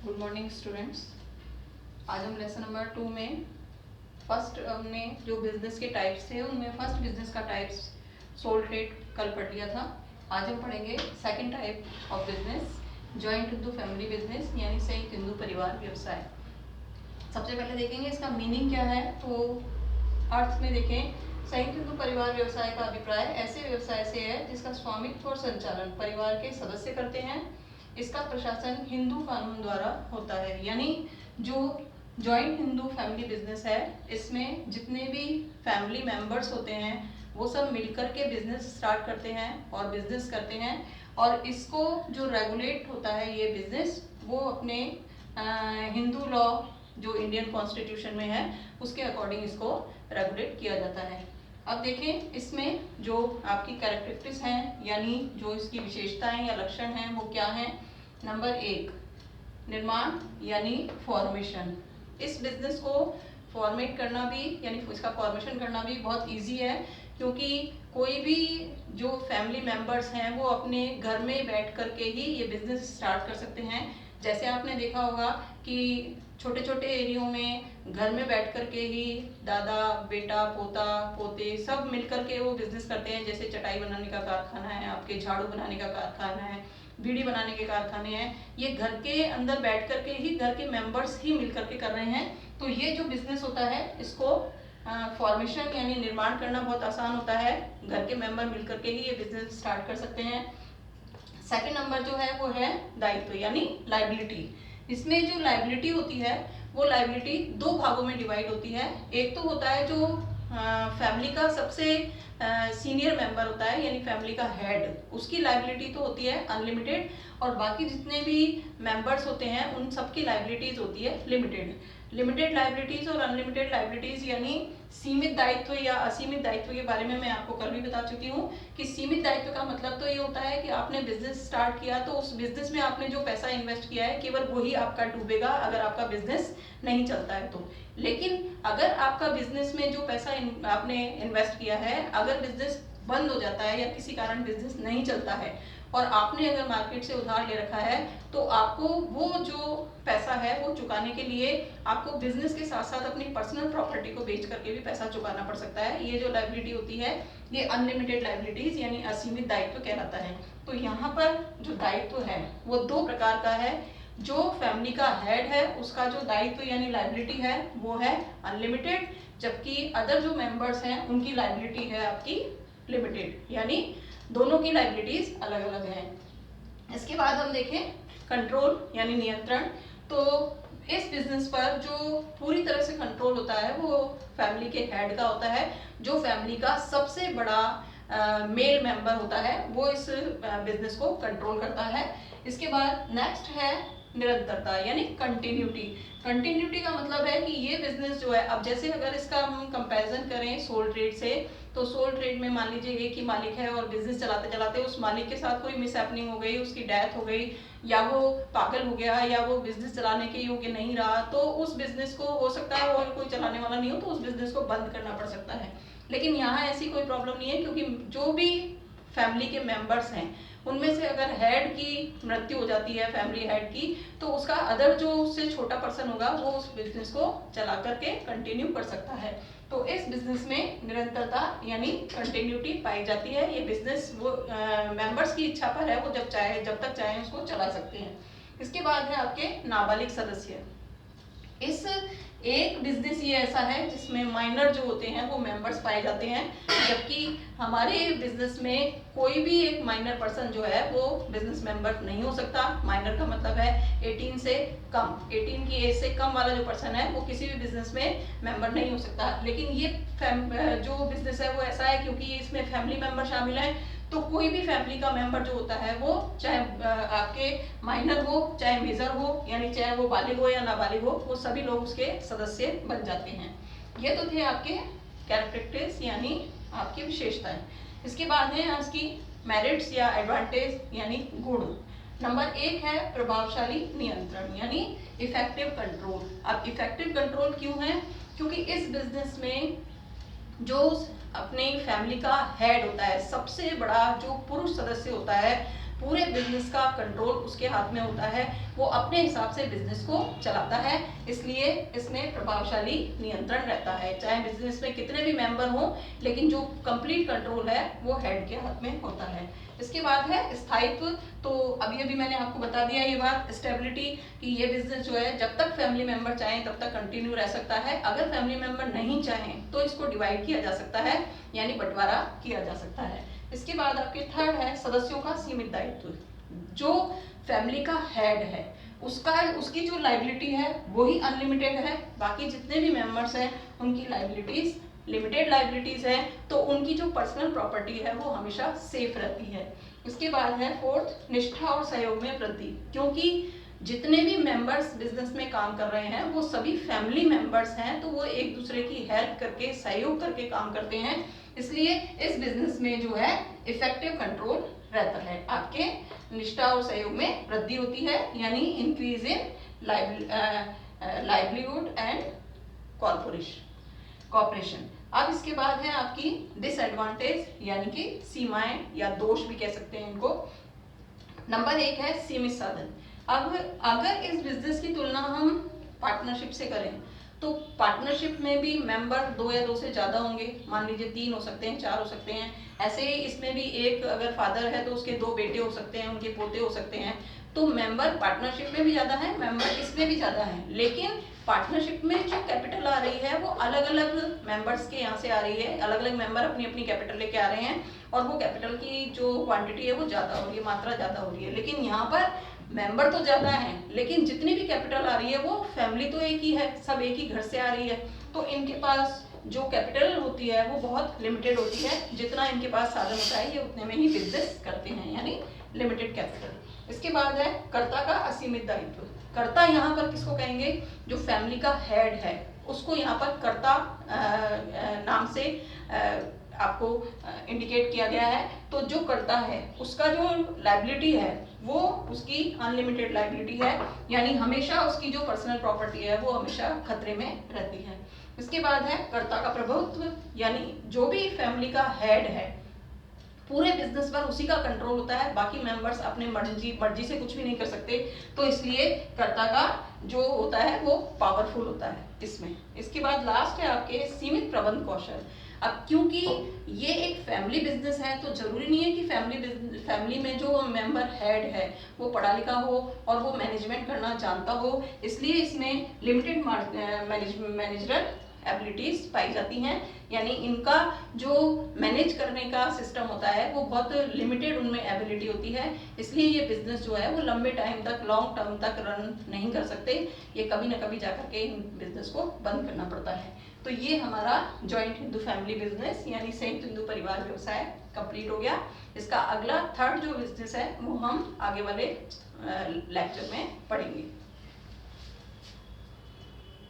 Good morning students. आज हम lesson number 2 में फर्स्ट हमने जो बिजनेस के टाइप्स थे उनमें फर्स्ट बिजनेस का टाइप्स सोल ट्रेड कल पढ़ लिया था। आज हम पढ़ेंगे second type of business, joint Hindu family business यानी संयुक्त हिंदू परिवार व्यवसाय। सबसे पहले देखेंगे इसका मीनिंग क्या है। तो अर्थ में देखें, संयुक्त हिंदू परिवार व्यवसाय का अभिप्राय ऐसे व्यवसाय से है जिसका स्वामित्व और संचालन परिवार के सदस्य करते हैं। इसका प्रशासन हिंदू कानून द्वारा होता है। यानी जो जॉइंट हिंदू फैमिली बिजनेस है, इसमें जितने भी फैमिली मेंबर्स होते हैं वो सब मिलकर के बिजनेस स्टार्ट करते हैं और बिजनेस करते हैं, और इसको जो रेगुलेट होता है ये बिजनेस, वो अपने हिंदू लॉ जो इंडियन कॉन्स्टिट्यूशन में है उसके अकॉर्डिंग इसको रेगुलेट किया जाता है। अब देखें इसमें जो आपकी कैरेक्टरिस्टिक्स हैं यानी जो इसकी विशेषताएं या लक्षण हैं वो क्या हैं। नंबर 1, निर्माण यानी फॉर्मेशन। इस बिजनेस को फॉर्मेट करना भी यानी इसका फॉर्मेशन करना भी बहुत इजी है, क्योंकि कोई भी जो फैमिली मेंबर्स हैं वो अपने घर में बैठ कर के ही ये बिजनेस स्टार्ट कर सकते हैं। जैसे आपने देखा होगा कि छोटे छोटे एरियो में घर में बैठ कर के ही दादा बेटा पोता पोते सब मिलकर के वो बिजनेस करते हैं। जैसे चटाई बनाने का कारखाना है, आपके झाड़ू बनाने का कारखाना है, बीड़ी बनाने के कारखाने हैं, ये घर के अंदर बैठ कर के ही घर के मेंबर्स ही मिलकर के कर रहे हैं। तो ये जो बिजनेस होता है इसको फॉर्मेशन यानी निर्माण करना बहुत आसान होता है। घर के मेंबर मिलकर के ही ये बिजनेस स्टार्ट कर सकते हैं। सेकंड नंबर जो है वो है दायित्व यानी लाइबिलिटी। इसमें जो लाइबिलिटी होती है वो लाइबिलिटी दो भागों में डिवाइड होती है। एक तो होता है जो फैमिली का सबसे सीनियर मेंबर होता है यानी फैमिली का हेड, उसकी लाइबिलिटी तो होती है अनलिमिटेड, और बाकी जितने भी मेंबर्स होते हैं उन सबकी लाइबिलिटीज होती है लिमिटेड। लिमिटेड लाइबिलिटीज और अनलिमिटेड लाइबिलिटीज यानी सीमित दायित्व या असीमित दायित्व के बारे में मैं आपको कल भी बता चुकी हूँ कि सीमित दायित्व का मतलब तो ये होता है कि आपने बिजनेस स्टार्ट किया तो उस बिजनेस में आपने जो पैसा इन्वेस्ट किया है केवल वही आपका डूबेगा अगर आपका बिजनेस नहीं चलता है तो। लेकिन अगर आपका बिजनेस में जो पैसा आपने इन्वेस्ट किया है, अगर बिजनेस बंद हो जाता है या किसी कारण बिजनेस नहीं चलता है और आपने अगर मार्केट से उधार ले रखा है, तो आपको वो जो पैसा है वो चुकाने के लिए आपको बिजनेस के साथ साथ अपनी पर्सनल प्रॉपर्टी को बेच करके भी पैसा चुकाना पड़ सकता है। ये जो लायबिलिटी होती है ये अनलिमिटेड लायबिलिटीज यानी असीमित दायित्व कहलाता है। तो यहाँ पर जो दायित्व है वो दो प्रकार का है। जो फैमिली का हेड है उसका जो दायित्व यानी लायबिलिटी है वो है अनलिमिटेड, जबकि अदर जो मेंबर्स हैं उनकी लायबिलिटी है आपकी लिमिटेड, यानी दोनों की लायबिलिटीज अलग अलग हैं। इसके बाद हम देखें कंट्रोल यानी नियंत्रण। तो इस बिजनेस पर जो पूरी तरह से कंट्रोल होता है वो फैमिली के हेड का होता है। जो फैमिली का सबसे बड़ा मेल मेंबर होता है वो इस बिजनेस को कंट्रोल करता है। इसके बाद नेक्स्ट है निरंतरता यानी कंटिन्यूटी। कंटिन्यूटी का मतलब है कि ये बिजनेस जो है, अब जैसे अगर इसका हम कंपैरिजन करें सोल ट्रेड से, तो सोल ट्रेड में मान लीजिए एक ही मालिक है और बिजनेस चलाते चलाते उस मालिक के साथ कोई मिसहैपनिंग हो गई, उसकी डेथ हो गई, या वो पागल हो गया, या वो बिजनेस चलाने के योग्य नहीं रहा, तो उस बिजनेस को हो सकता है और कोई चलाने वाला नहीं हो तो उस बिजनेस को बंद करना पड़ सकता है। लेकिन यहाँ ऐसी कोई प्रॉब्लम नहीं है, क्योंकि जो भी फैमिली के मेंबर्स हैं उनमें से अगर हेड की मृत्यु हो जाती है फैमिली हेड की, तो उसका अदर जो उससे छोटा पर्सन होगा वो उस बिजनेस को चला करके कंटिन्यू कर सकता है। तो इस बिजनेस में निरंतरता यानी कंटिन्यूटी पाई जाती है। ये बिजनेस वो मेंबर्स की इच्छा पर है, वो जब तक चाहे उसको चला सकते हैं। इसके बाद है आपके नाबालिग सदस्य। इस एक बिजनेस ये ऐसा है जिसमें माइनर जो होते हैं वो मेंबर्स पाए जाते हैं, जबकि हमारे बिजनेस में कोई भी एक माइनर पर्सन जो है वो बिजनेस मेंबर नहीं हो सकता। माइनर का मतलब है 18 से कम, 18 की एज से कम वाला जो पर्सन है वो किसी भी बिजनेस में मेंबर नहीं हो सकता। लेकिन ये जो बिजनेस है वो ऐसा है क्योंकि इसमें फैमिली मेंबर शामिल है, तो कोई भी फैमिली का मेंबर जो होता है वो चाहे आपके माइनर हो चाहे मेजर हो, यानी चाहे वो बालिग हो या नाबालिग हो, वो सभी लोग उसके सदस्य बन जाते हैं। ये तो थे आपके कैरेक्टरिस्टिक्स यानी आपकी विशेषताएं। इसके बाद है इसकी मेरिट्स या एडवांटेज यानी गुण। नंबर 1 है प्रभावशाली नियंत्रण यानी इफेक्टिव कंट्रोल। अब इफेक्टिव कंट्रोल क्यों है? क्योंकि इस बिजनेस में जो अपने फैमिली का हेड होता है, सबसे बड़ा जो पुरुष सदस्य होता है पूरे बिजनेस का कंट्रोल उसके हाथ में होता है, वो अपने हिसाब से बिजनेस को चलाता है, इसलिए इसमें प्रभावशाली नियंत्रण रहता है। चाहे बिजनेस में कितने भी मेंबर हों, लेकिन जो कंप्लीट कंट्रोल है वो हेड के हाथ में होता है। इसके बाद है स्थायित्व। तो अभी अभी मैंने आपको बता दिया ये बात, स्टेबिलिटी, कि ये बिजनेस जो है जब तक फैमिली मेंबर चाहें तब तक कंटिन्यू रह सकता है। अगर फैमिली मेंबर नहीं चाहें तो इसको डिवाइड किया जा सकता है, यानी बंटवारा किया जा सकता है। इसके बाद आपके थर्ड है सदस्यों का सीमित दायित्व। जो फैमिली का हेड है उसकी जो लाइबिलिटी है वो ही अनलिमिटेड है, बाकी जितने भी मेंबर्स हैं उनकी लाइबिलिटीज लिमिटेड लाइबिलिटीज है, तो उनकी जो पर्सनल प्रॉपर्टी है वो हमेशा सेफ रहती है। इसके बाद है फोर्थ, निष्ठा और सहयोग में वृद्धि। क्योंकि जितने भी मेंबर्स बिजनेस में काम कर रहे हैं वो सभी फैमिली मेंबर्स हैं, तो वो एक दूसरे की हेल्प करके सहयोग करके काम करते हैं, इसलिए इस बिजनेस में जो है इफेक्टिव कंट्रोल रहता है। आपके निष्ठा और सहयोग में वृद्धि होती है, यानी increase in livelihood and corporation. अब इसके बाद है आपकी डिसएडवांटेज, यानी कि सीमाएं या दोष भी कह सकते हैं इनको। नंबर 1 है सीमित साधन। अब अगर इस बिजनेस की तुलना हम पार्टनरशिप से करें तो पार्टनरशिप में भी मेंबर 2 या 2 से ज़्यादा होंगे, मान लीजिए 3 हो सकते हैं, 4 हो सकते हैं। ऐसे ही इसमें भी एक अगर फादर है तो उसके 2 बेटे हो सकते हैं, उनके पोते हो सकते हैं। तो मेंबर पार्टनरशिप में भी ज़्यादा है, मेंबर इसमें भी ज़्यादा है, लेकिन पार्टनरशिप में जो कैपिटल आ रही है वो अलग अलग मेंबर्स के यहाँ से आ रही है, अलग अलग मेंबर अपनी अपनी कैपिटल लेके आ रहे हैं, और वो कैपिटल की जो क्वांटिटी है वो ज़्यादा हो रही है, मात्रा ज़्यादा हो रही है। लेकिन यहाँ पर मेंबर तो ज़्यादा हैं, लेकिन जितनी भी कैपिटल आ रही है वो फैमिली तो एक ही है, सब एक ही घर से आ रही है, तो इनके पास जो कैपिटल होती है वो बहुत लिमिटेड होती है। जितना इनके पास साधन होता है ये उतने में ही बिजनेस करते हैं, यानी लिमिटेड कैपिटल। इसके बाद है कर्ता का असीमित दायित्व। कर्ता यहाँ पर किसको कहेंगे? जो फैमिली का हेड है उसको यहाँ पर कर्ता नाम से आपको इंडिकेट किया गया है। तो जो कर्ता है उसका जो लाइबिलिटी है वो उसकी अनलिमिटेड लाइबिलिटी है, यानी हमेशा उसकी जो पर्सनल प्रॉपर्टी है वो हमेशा खतरे में रहती है। इसके बाद है कर्ता का प्रभुत्व, यानी जो भी फैमिली का हेड है पूरे बिजनेस पर उसी का कंट्रोल होता है, बाकी मेंबर्स अपने मर्जी से कुछ भी नहीं कर सकते, तो इसलिए कर्ता का जो होता है वो पावरफुल होता है इसमें। इसके बाद लास्ट है आपके सीमित प्रबंध कौशल। अब क्योंकि ये एक फैमिली बिजनेस है तो जरूरी नहीं है कि फैमिली में जो मेंबर हेड है वो पढ़ा लिखा हो और वो मैनेजमेंट करना जानता हो, इसलिए इसमें लिमिटेड मैनेजरल एबिलिटीज पाई जाती हैं, यानी इनका जो मैनेज करने का सिस्टम होता है वो बहुत लिमिटेड उनमें एबिलिटी होती है, इसलिए ये बिजनेस जो है वो लंबे टाइम तक लॉन्ग टर्म तक रन नहीं कर सकते, ये कभी ना कभी जाकर के इन बिजनेस को बंद करना पड़ता है। तो ये हमारा जॉइंट हिंदू फैमिली बिजनेस यानी संयुक्त हिंदू परिवार व्यवसाय कंप्लीट हो गया। इसका अगला थर्ड जो बिजनेस है वो हम आगे वाले लेक्चर में पढ़ेंगे।